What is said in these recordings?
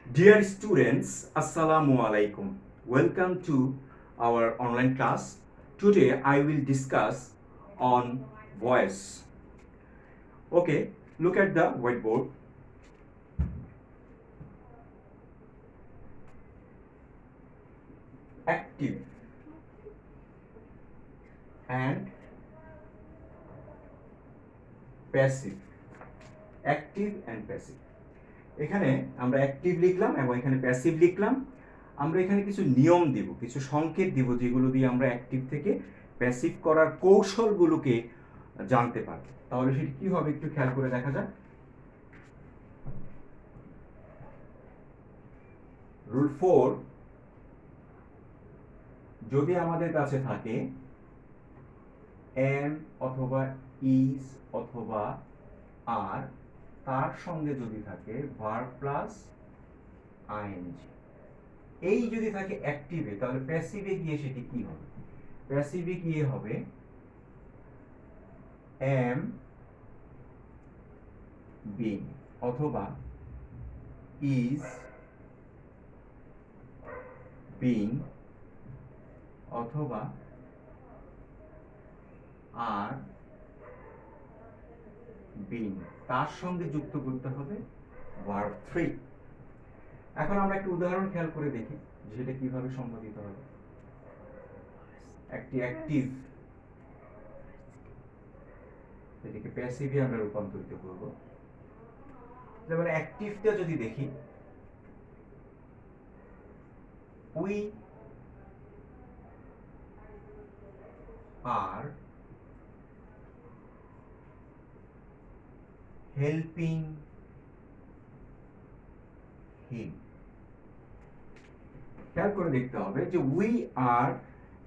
Dear students, Assalamu alaikum. Welcome to our online class. Today I will discuss on voice. Okay, look at the whiteboard. Active and passive. Active and passive. এখানে আমরা active লিখলাম এবং এখানে passive লিখলাম। আমরা এখানে কিছু নিয়ম দিব, কিছু সংকেত দিব, যেগুলো দিয়ে আমরা অ্যাক্টিভ থেকে প্যাসিভ করার কৌশলগুলোকে জানতে পারব। তাহলে সেটি কি হবে একটু খেয়াল করে দেখা যাক। রুল 4, যদি আমাদের কাছে থাকে এম অথবা ইজ অথবা আর, তার সঙ্গে যদি থাকে ভার্ব প্লাস আইএনজি, এই যদি থাকে অ্যাক্টিভে, তাহলে প্যাসিভে গিয়ে সেটি কি হবে? প্যাসিভে গিয়ে হবে এম বিং অথবা ইজ বিং অথবা আর বিং, তার সঙ্গে যুক্ত করতে হবে ভার্ব 3। এখন আমরা একটা উদাহরণ খেয়াল করে দেখি যেটা কিভাবে সম্পাদিত হবে। একটি অ্যাক্টিভ, এটাকে প্যাসিভে আমরা রূপান্তরিত করব। যেমন অ্যাক্টিভটা যদি দেখি, উই আর হেল্পিং হিম। খেয়াল করে দেখতে হবে যে উই আর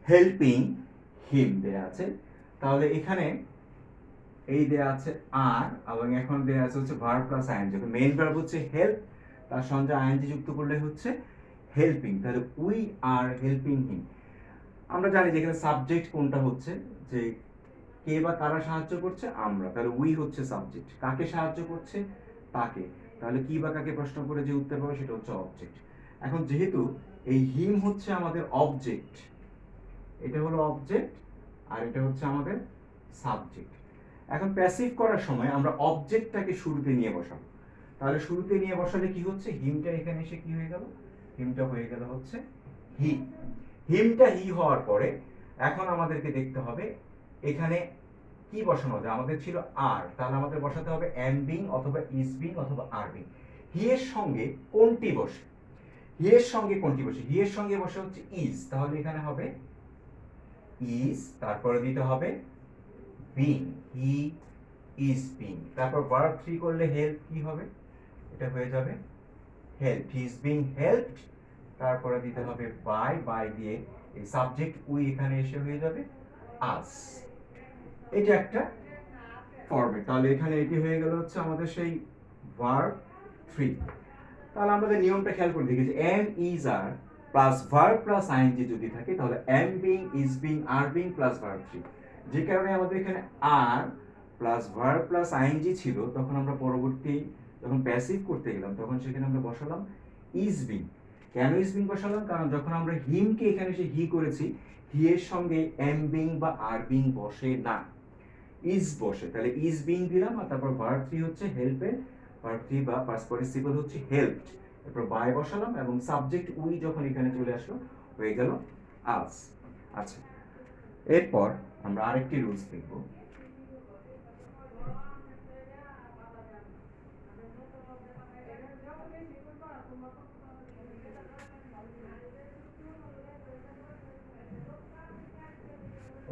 হেল্পিং হিম দেয়া আছে, তাহলে এখানে এই দেয়া আছে আর, এবং এখন দেয়া আছে হচ্ছে verb plus ING. Main verb হচ্ছে হেল্প, তার সঙ্গে আইএনজি যুক্ত করলে হচ্ছে হেল্পিং। তাহলে উই আর হেল্পিং হিম। আমরা জানি যে এখানে সাবজেক্ট কোনটা হচ্ছে, যে কে বা কারা সাহায্য করছে, আমরা। তাহলে উই হচ্ছে সাবজেক্ট, কাকে সাহায্য করছে, তাকে। তাহলে কি বা কাকে প্রশ্ন করে যে উত্তর পাবে সেটা হচ্ছে অবজেক্ট। এখন যেহেতু এই হিম হচ্ছে আমাদের অবজেক্ট, এটা হলো অবজেক্ট আর এটা হচ্ছে আমাদের সাবজেক্ট। এখন প্যাসিভ করার সময় আমরা অবজেক্টটাকে শুরুতে নিয়ে বসাবো। তাহলে শুরুতে নিয়ে বসালে কি হচ্ছে, হিমটা এখানে এসে কি হয়ে গেল, হিমটা হয়ে গেল হচ্ছে হি। হিমটা হি হওয়ার পরে এখন আমাদেরকে দেখতে হবে এখানে কি বসানো যায়। আমাদের ছিল আর, তাহলে আমাদের বসাতে হবে এম বিং অথবা ইজ বিং অথবা আর বিং। হি এর সঙ্গে কোনটি বসে, হি এর সঙ্গে কোনটি বসে, হি এর সঙ্গে বসে হচ্ছে ইজ, তাহলে এখানে হবে ইজ, তারপরে দিতে হবে বিং, হি ইজ বিং। তারপর ভার্ব 3 করলে হেল্প কি হবে, এটা হয়ে যাবে help, he is being helped. তারপরে দিতে হবে বাই, বাই দিয়ে এই সাবজেক্ট উই এখানে এসে হয়ে যাবে আস। এটা একটা ফরম্যাট। তাহলে এখানে এটি হয়ে গেল হচ্ছে আমাদের সেই ভার্ব 3। তাহলে আমাদের নিয়মটা খেয়াল করে দেখি যে am is are plus verb plus ING যদি থাকে, তাহলে am being is being are being plus verb 3। যে কারণে আমাদের এখানে are plus verb plus ING ছিল, তখন আমরা পরবর্তী যখন প্যাসিভ করতে গেলাম তখন সেখানে আমরা বসালাম ইজ বিং। কেন ইজ বিং বসালাম, কারণ যখন আমরা হিমকে এখানে এসে হি করেছি, হি এর সঙ্গে এম বিং বা আর বিং বসে না, ইজ বসে। তাহলে ইজ বিং দিলাম, আর তারপর ভার্ব 3 হচ্ছে হেল্পে, ভার্ব 3 বা পাস্ট পার্টিসিপল হচ্ছে হেল্পড। এরপর বাই বসালাম এবং সাবজেক্ট উই যখন এখানে চলে আসলো হয়ে গেল আস। আচ্ছা, এরপর আমরা আরেকটি রুলস দেখব।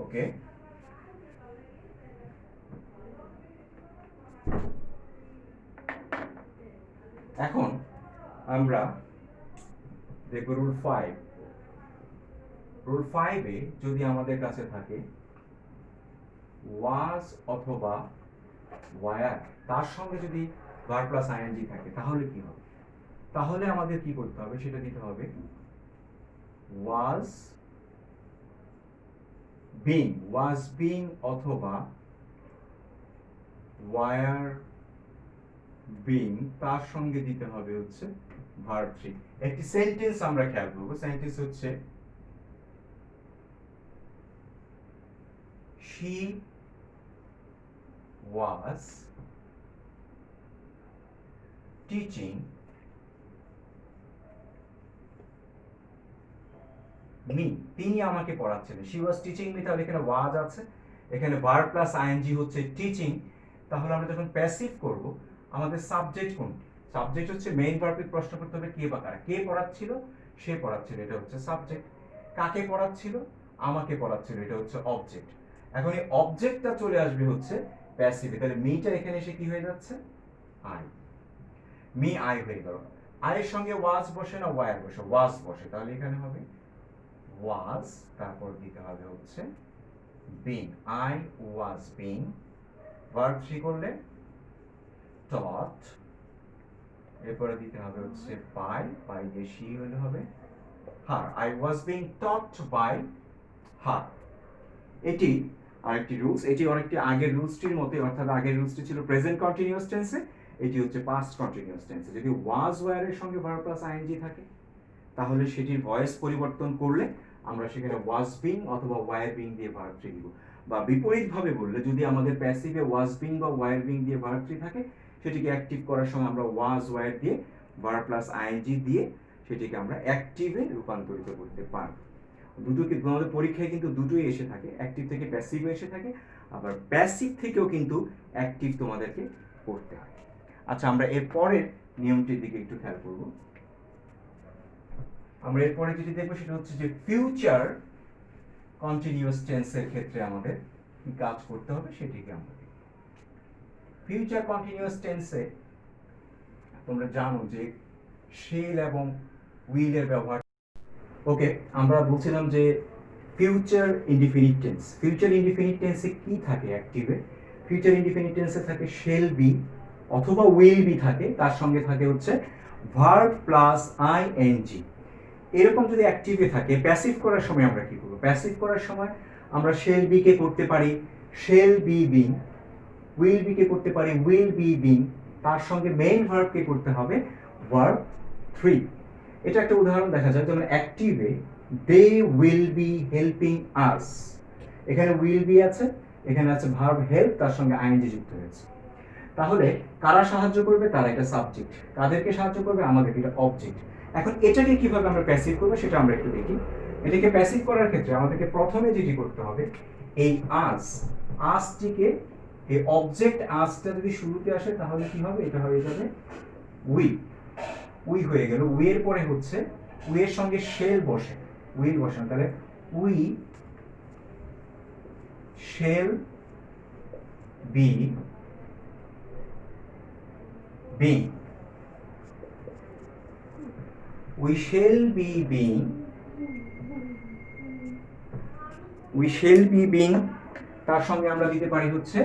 ওকে, এখন আমরা দেখব রুল 5। রুল 5 এ যদি আমাদের কাছে থাকে ওয়াজ অথবা ওয়ার, তার সঙ্গে যদি ভার্ব প্লাস আইএনজি থাকে, তাহলে কি হবে? তাহলে আমাদের কি করতে হবে, সেটা দিতে হবে ওয়াজ বিং, ওয়াজ বিং অথবা ওয়ার বিং, তার সঙ্গে দিতে হবে হচ্ছে ভার্ব 3। একটি সেন্টেন্স আমরা খেয়াল করব, সেন্টেন্স হচ্ছে she was teaching me, তিনি আমাকে পড়াচ্ছিলেন। she was teaching me, তাহলে এখানে was আছে, এখানে verb plus ing হচ্ছে teaching। তাহলে আমরা যখন প্যাসিভ করব, আমাদের সাবজেক্ট কোনটি? সাবজেক্ট হচ্ছে মেইন ভার্বের প্রশ্ন করতে হবে কে বা কারা। কে পড়াচ্ছিল? সে পড়াচ্ছিল, এটা হচ্ছে সাবজেক্ট। কাকে পড়াচ্ছিল? আমাকে পড়াচ্ছিল, এটা হচ্ছে অবজেক্ট। এখন এই অবজেক্টটা চলে আসবে হচ্ছে প্যাসিভে, তাহলে মিটা এখানে এসে কি হয়ে যাচ্ছে? আই। মি আই হয়ে গেল। আয়ের সঙ্গে ওয়াজ বসে না ওয়ার বসে? ওয়াজ বসে, তাহলে এখানে হবে ওয়াজ, তারপর দিতে হবে হচ্ছে being. I was being. Verb 3 করলে টট, এরপরে দিতে হবে হচ্ছে বাই, বাই দিয়ে শি হলে হবে her. I was being taught by her. এটি আরেকটি রুলস, এটি অনেকটি আগের রুলসটির মতো, অর্থাৎ আগের রুলসটি ছিল প্রেজেন্ট কন্টিনিউয়াস টেন্সে, এটি হচ্ছে পাস্ট কন্টিনিউয়াস টেন্সে। যদি ওয়াজ ওয়্যার এর সঙ্গে ভার্ব প্লাস আইএনজি থাকে, তাহলে সেটির ভয়েস পরিবর্তন করলে আমরা সেখানে ওয়াজ বিং অথবা ওয়ার বিং দিয়ে ভার্ব 3 দিব। বা বিপরীতভাবে বললে, যদি আমাদের প্যাসিভে ওয়াজ বিং বা ওয়ার বিং দিয়ে ভার্ব 3 থাকে, সেটিকে অ্যাক্টিভ করার সময় আমরা ওয়াজ ওয়্যার দিয়ে ভার্ব প্লাস আইএনজি দিয়ে সেটিকে আমরা অ্যাক্টিভে রূপান্তরিত করতে পারব। দুটোকে আমাদের পরীক্ষায় কিন্তু দুটোই এসে থাকে, অ্যাক্টিভ থেকে প্যাসিভ এসে থাকে, আবার প্যাসিভ থেকেও কিন্তু অ্যাক্টিভ তোমাদেরকে করতে হয়। আচ্ছা, আমরা এর পরের নিয়মটির দিকে একটু খেয়াল করব। আমরা এরপরে যেটি দেখবো সেটা হচ্ছে যে ফিউচার কন্টিনিউয়াস টেন্সের ক্ষেত্রে আমাদের কি কাজ করতে হবে সেটিকে আমরা দেখব। ফিউচার কন্টিনিউয়াস টেন্সে তোমরা জানো যে শেল এবং উইল এর ব্যবহার। ওকে, আমরা বলছিলাম যে future indefinite tense, future indefinite টেন্সে কি থাকে অ্যাক্টিভে? ফিউচার ইনডিফিনিট টেন্সে থাকে শেল বি অথবা উইল বি থাকে, তার সঙ্গে থাকে হচ্ছে ভার্ব প্লাস আইএনজি। এরকম যদি অ্যাক্টিভে থাকে, প্যাসিভ করার সময় আমরা কি করব? প্যাসিভ করার সময় আমরা শেল বি কে করতে পারি shall be being, will be কে করতে পারি উইল বি বিং, তার সঙ্গে মেইন ভার্বকে করতে হবে ভার্ব 3। এটা একটা উদাহরণ দেখা যায়, যেমন অ্যাক্টিভে they will be helping us, এখানে উইল বি আছে, এখানে আছে ভার্ব হেল্প, তার সঙ্গে আইএনজি যুক্ত হয়েছে। তাহলে কারা সাহায্য করবে? তারা একটা সাবজেক্ট। কাদেরকে সাহায্য করবে? আমাদের, এটা অবজেক্ট। এখন এটাকে কিভাবে আমরা প্যাসিভ করবো সেটা আমরা একটু দেখি। এটাকে প্যাসিভ করার ক্ষেত্রে আমাদেরকে প্রথমে যেটি করতে হবে, এই আস, আসটিকে, এই অবজেক্ট আসটা যদি শুরুতে আসে তাহলে কি হবে? এটা হয়ে যাবে উই। উই হয়ে গেল। উই এর পরে হচ্ছে, উই এর সঙ্গে শেল বসে, উইল বসে, তাহলে we shell be being, we shall be being, we shall be being, তার সঙ্গে আমরা দিতে পারি হচ্ছে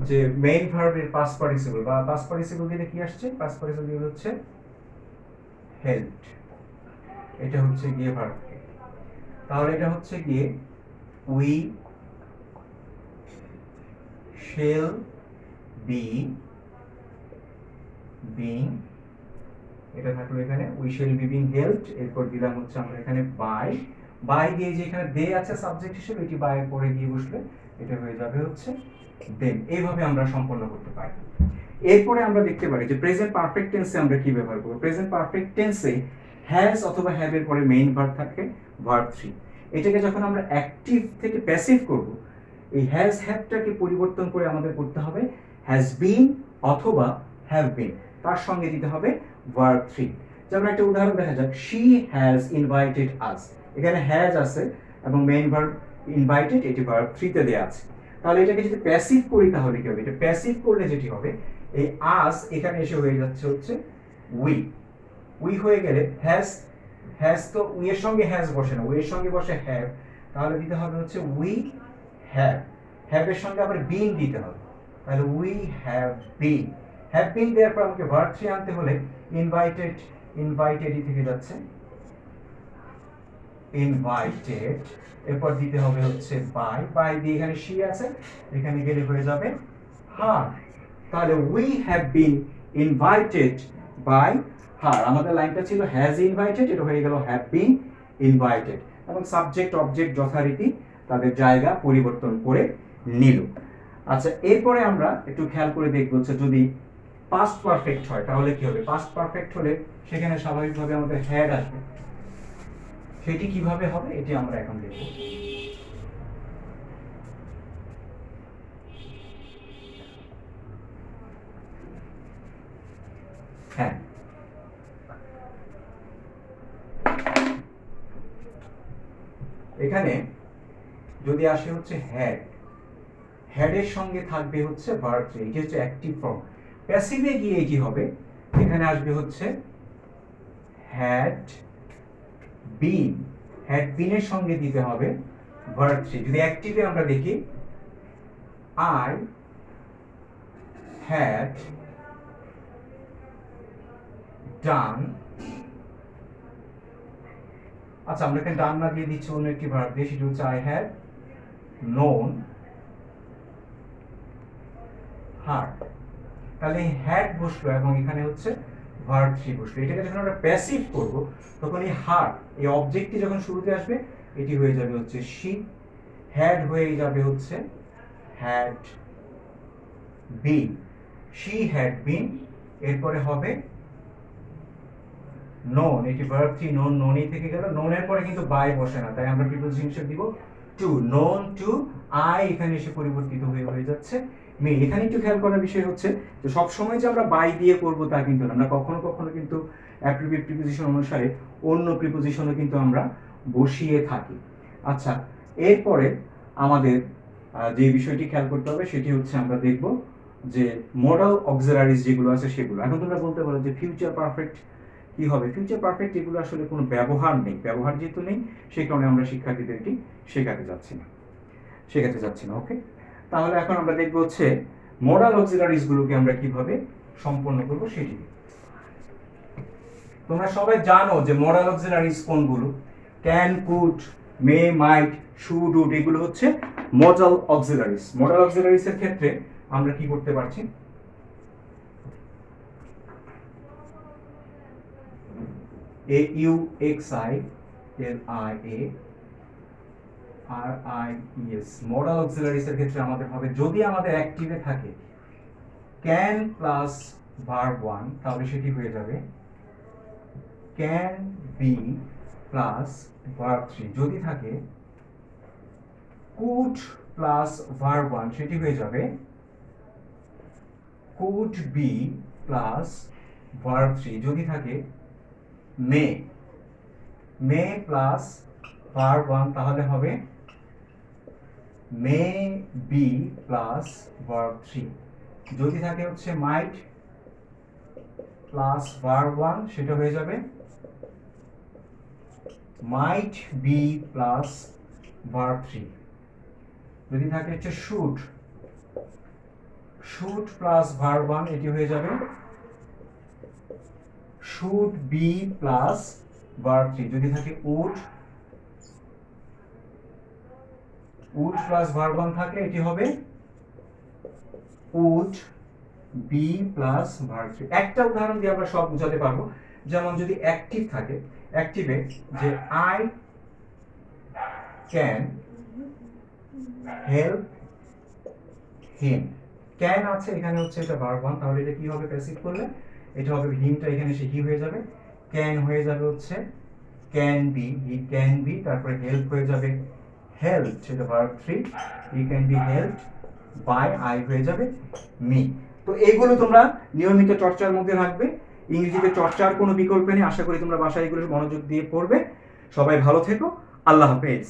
যে মেইন ভার্বের পাস্ট পার্টিসিপল, বা পাস্ট পার্টিসিপল দিলে কি আসছে? পাস্ট পার্টিসিপল দিলে হচ্ছে হেল্পড, এটা হচ্ছে গিয়ে ভার্ব। তাহলে এটা হচ্ছে গিয়ে we shall be being, এটা থাকলো এখানে we shell be being helped, এরপর দিলাম হচ্ছে আমরা এখানে বাই, বাই দিয়ে যে এখানে দে আছে সাবজেক্ট হিসেবে, এটি বাই এর পরে দিয়ে বসলে এটা হয়ে যাবে হচ্ছে দেন। এইভাবে আমরা সম্পন্ন করতে পারি। এরপরে আমরা দেখতে পারি যে প্রেজেন্ট পারফেক্ট টেন্সে আমরা কি ব্যবহার করব। প্রেজেন্ট পারফেক্ট টেন্সে হ্যাজ অথবা হ্যাভ এর পরে মেইন ভার্ব থাকে ভার্ব 3। এটাকে যখন আমরা অ্যাক্টিভ থেকে প্যাসিভ করব, এই হ্যাজ হ্যাভটাকে পরিবর্তন করে আমাদের করতে হবে হ্যাজ বিন অথবা হ্যাভ বিন, তার সঙ্গে দিতে হবে ভার্ব 3। যেমন একটা উদাহরণ দেখা যাক, শি হ্যাজ ইনভাইটেড আস, এখানে হ্যাজ আছে এবং মেইন ভার্ব ইনভাইটেড, এটি ভার্ব 3 তে দেয়া আছে। তাহলে এটাকে যদি প্যাসিভ করি তাহলে কি হবে? এটা প্যাসিভ করলে যেটি হবে, এই আস এখানে এসে হয়ে যাচ্ছে হচ্ছে উই। উই হয়ে গেলে হ্যাজ, হ্যাজ তো উই এর সঙ্গে হ্যাজ বসে না, উই এর সঙ্গে বসে হ্যাভ, তাহলে দিতে হবে হচ্ছে উই হ্যাভ, হ্যাভ এর সঙ্গে আবার বিন দিতে হবে, তাহলে we have bin. Have been দেওয়ার পর আমাকে ভার্ব 3 আনতে হলে ইনভাইটেড, ইনভাইটেডই থেকে যাচ্ছে ইনভাইটেড, এরপর দিতে হবে হচ্ছে বাই, বাই দিয়ে এখানে শি আছে, এখানে গেলে হয়ে যাবে হার। তাহলে we have been invited by her, আমাদের লাইনটা ছিল হ্যাজ ইনভাইটেড, এটা হয়ে গেল হ্যাভ বিন ইনভাইটেড, এবং সাবজেক্ট অবজেক্ট যথারীতি তাদের জায়গা পরিবর্তন করে নিল। আচ্ছা, এরপরে আমরা একটু খেয়াল করে দেখব হচ্ছে যদি পাস্ট পারফেক্ট হয় তাহলে কি হবে। পাস্ট পারফেক্ট হলে সেখানে স্বাভাবিকভাবে আমাদের হ্যাড আসবে, সেটি কিভাবে হবে এটি আমরা এখন দেখব। হ্যাঁ, এখানে যদি আসে হচ্ছে হ্যাড, হ্যাডের সঙ্গে থাকবে হচ্ছে ভার্ব থ্রি, এটি হচ্ছে অ্যাক্টিভ ফর্ম। প্যাসিভে গিয়ে কি হবে, এখানে আসবে হচ্ছে হ্যাড বিন, হ্যাড বিনের সঙ্গে দিতে হবে ভার্ব থ্রি। যদি অ্যাক্টিভে আমরা দেখি আই হ্যাড ডান, আচ্ছা আমরা এখানে ডান না দিয়ে দিচ্ছি অন্য একটি ভার্ব দিয়ে, সেটি হচ্ছে আই হ্যাড নোন হার। তাহলে হ্যাড বসলো এবং এখানে হচ্ছে ভার্ব থ্রি বসলো। এটাকে যখন আমরা প্যাসিভ করব তখন এই হার, এই অবজেক্টটি যখন শুরুতে আসবে এটি হয়ে যাবে হচ্ছে শি, হ্যাড হয়ে যাবে হচ্ছে had been, she had been, এরপরে হবে নোন, এটি ভার্ব থ্রি নোন, নোনই থেকে গেল, নোনের পরে কিন্তু বাই বসে না, তাই আমরা প্রিপোজিশন হিসেবে দিব টু, নোন টু আই, এখানে এসে পরিবর্তিত হয়ে যাচ্ছে মি। এখানে একটু খেয়াল করার বিষয় হচ্ছে যে সব সময় যে আমরা বাই দিয়ে করব তা কিন্তু না, আমরা কখনো কখনো কিন্তু অ্যাপ্রোপ্রিয়েট প্রিপোজিশন অনুসারে অন্য প্রিপোজিশনও কিন্তু আমরা বসিয়ে থাকি। আচ্ছা, এরপরে আমাদের যে বিষয়টি খেয়াল করতে হবে সেটি হচ্ছে আমরা দেখব যে মডাল অক্সিলারিজ যেগুলো আছে সেগুলো। এখন তোমরা বলতে পারো যে ফিউচার পারফেক্ট কি হবে। ফিউচার পারফেক্ট এগুলো আসলে কোনো ব্যবহার নেই, ব্যবহার যেহেতু নেই সেই কারণে আমরা শিক্ষার্থীদেরকে শেখাতে যাচ্ছি না। ওকে, তাহলে এখন আমরা দেখব হচ্ছে মডাল অক্সিলারিজ গুলোকে আমরা কিভাবে সম্পন্ন করব সেটি। তোমরা সবাই জানো যে মডাল অক্সিলারিজ কোনগুলো, can, could, may, might, should, would, এগুলো হচ্ছে মডাল অক্সিলারিজ। মডাল অক্সিলারিজ এর ক্ষেত্রে আমরা কি করতে পারছি, A U X I L I A R I E S, modal auxiliaries এর ক্ষেত্রে আমাদের হবে যদি আমাদের অ্যাক্টিভে থাকে ক্যান প্লাস ভার্ব ওয়ান তাহলে সেটি হয়ে যাবে can be plus verb three. যদি থাকে কুড প্লাস ভার্ব ওয়ান সেটি হয়ে যাবে could be plus verb three. যদি থাকে মে প্লাস ভার্ব ওয়ান তাহলে হবে may be plus verb three. যদি থাকে হচ্ছে মাইট প্লাস ভার্ব ওয়ান সেটা হয়ে যাবে might be plus verb three. যদি থাকে হচ্ছে শুড প্লাস ভার্ব ওয়ান এটি হয়ে যাবে should be plus verb three. যদি থাকে উড প্লাস ভার্ব ওয়ান থাকে এটি হবে would be plus verb three. একটা উদাহরণ দিয়ে আমরা সব বোঝাতে পারবো, যেমন যদি অ্যাক্টিভ থাকে, অ্যাক্টিভে যে I can help him, can আছে এখানে হচ্ছে এটা ভার্ব ওয়ান, তাহলে এটা কি হবে প্যাসিভ করলে, এটা হবে হিমটা এখানে এসে হি হয়ে যাবে, ক্যান হয়ে যাবে হচ্ছে can be, he can be, তারপরে হেল্প হয়ে যাবে হেল্প, সেটা verb three, he can be helped by, I হয়ে যাবে মি। তো এইগুলো তোমরা নিয়মিত চর্চার মধ্যে রাখবে, ইংরেজিতে চর্চার কোনো বিকল্প নেই। আশা করি তোমরা বাসায় এগুলো মনোযোগ দিয়ে পড়বে। সবাই ভালো থেকো, আল্লাহ হাফেজ।